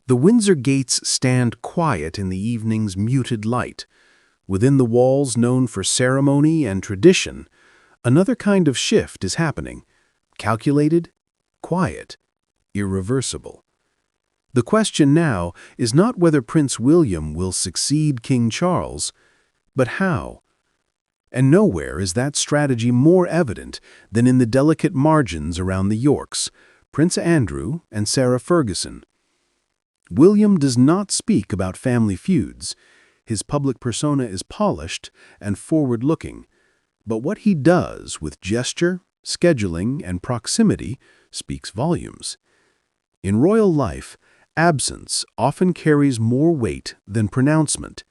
The Windsor gates stand quiet in the evening's muted light. Within the walls known for ceremony and tradition, another kind of shift is happening. Calculated, quiet, irreversible. The question now is not whether Prince William will succeed King Charles, but how. And nowhere is that strategy more evident than in the delicate margins around the Yorks, Prince Andrew and Sarah Ferguson. William does not speak about family feuds. His public persona is polished and forward-looking, but what he does with gesture, scheduling, and proximity speaks volumes. In royal life, absence often carries more weight than pronouncement,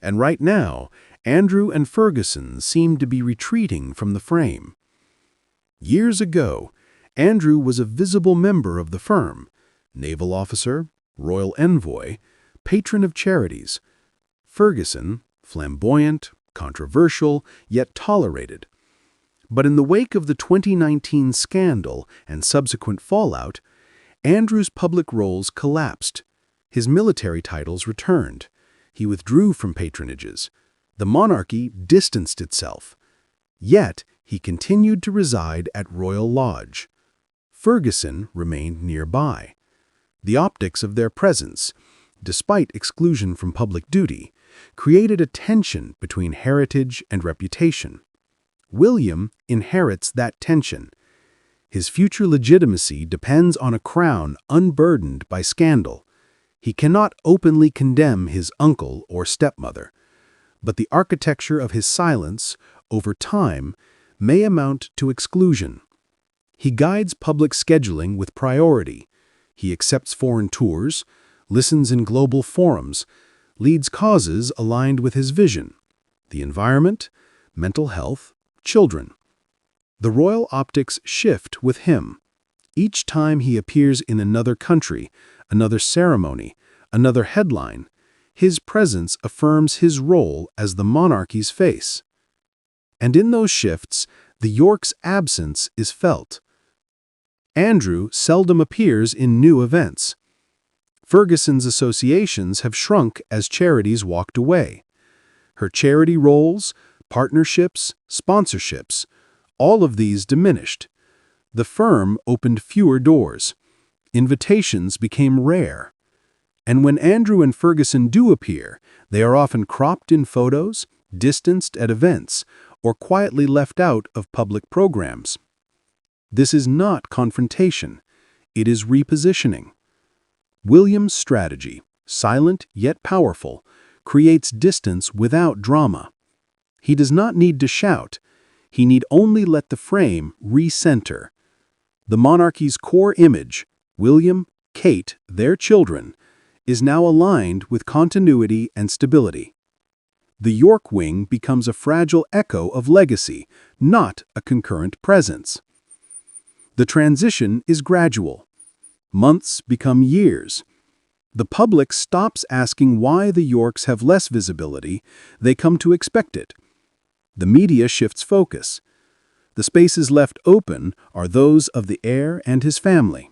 and right now, Andrew and Ferguson seem to be retreating from the frame. Years ago, Andrew was a visible member of the firm, naval officer, royal envoy, patron of charities. Ferguson, flamboyant, controversial, yet tolerated. But in the wake of the 2019 scandal and subsequent fallout, Andrew's public roles collapsed. His military titles returned. He withdrew from patronages. The monarchy distanced itself. Yet, he continued to reside at Royal Lodge. Ferguson remained nearby. The optics of their presence, despite exclusion from public duty, created a tension between heritage and reputation. William inherits that tension. His future legitimacy depends on a crown unburdened by scandal. He cannot openly condemn his uncle or stepmother, but the architecture of his silence, over time, may amount to exclusion. He guides public scheduling with priority. He accepts foreign tours, listens in global forums, leads causes aligned with his vision: the environment, mental health, children. The royal optics shift with him. Each time he appears in another country, another ceremony, another headline, his presence affirms his role as the monarchy's face. And in those shifts, the York's absence is felt. Andrew seldom appears in new events. Ferguson's associations have shrunk as charities walked away. Her charity roles, partnerships, sponsorships, all of these diminished. The firm opened fewer doors. Invitations became rare. And when Andrew and Ferguson do appear, they are often cropped in photos, distanced at events, or quietly left out of public programs. This is not confrontation. It is repositioning. William's strategy, silent yet powerful, creates distance without drama. He does not need to shout. He need only let the frame recenter. The monarchy's core image, William, Kate, their children, is now aligned with continuity and stability. The York wing becomes a fragile echo of legacy, not a concurrent presence. The transition is gradual. Months become years. The public stops asking why the Yorks have less visibility. They come to expect it. The media shifts focus. The spaces left open are those of the heir and his family.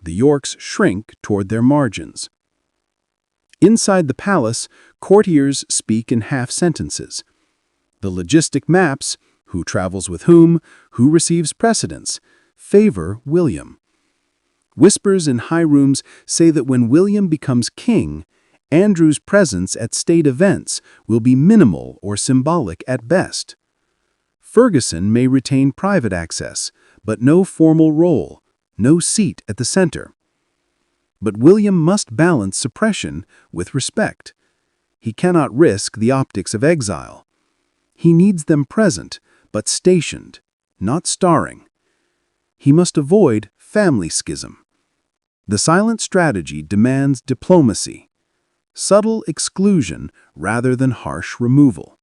The Yorks shrink toward their margins. Inside the palace, courtiers speak in half sentences. The logistic maps, who travels with whom, who receives precedence, favor William. Whispers in high rooms say that when William becomes king, Andrew's presence at state events will be minimal or symbolic at best. Ferguson may retain private access, but no formal role, no seat at the center. But William must balance suppression with respect. He cannot risk the optics of exile. He needs them present, but stationed, not starring. He must avoid family schism. The silent strategy demands diplomacy, subtle exclusion rather than harsh removal.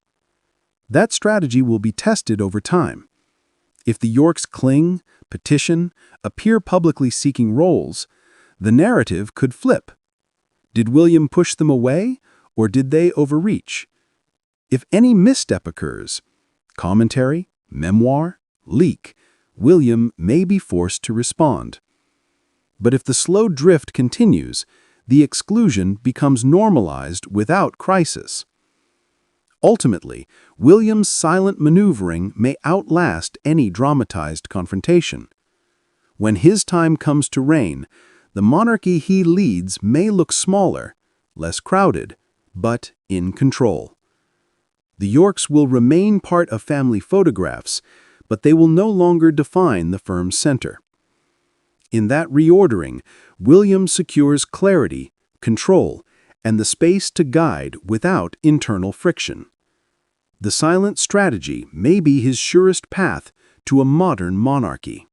That strategy will be tested over time. If the Yorks cling, petition, appear publicly seeking roles, the narrative could flip. Did William push them away, or did they overreach? If any misstep occurs, commentary, memoir, leak, William may be forced to respond. But if the slow drift continues, the exclusion becomes normalized without crisis. Ultimately, William's silent maneuvering may outlast any dramatized confrontation. When his time comes to reign, the monarchy he leads may look smaller, less crowded, but in control. The Yorks will remain part of family photographs, but they will no longer define the firm's center. In that reordering, William secures clarity, control, and the space to guide without internal friction. The silent strategy may be his surest path to a modern monarchy.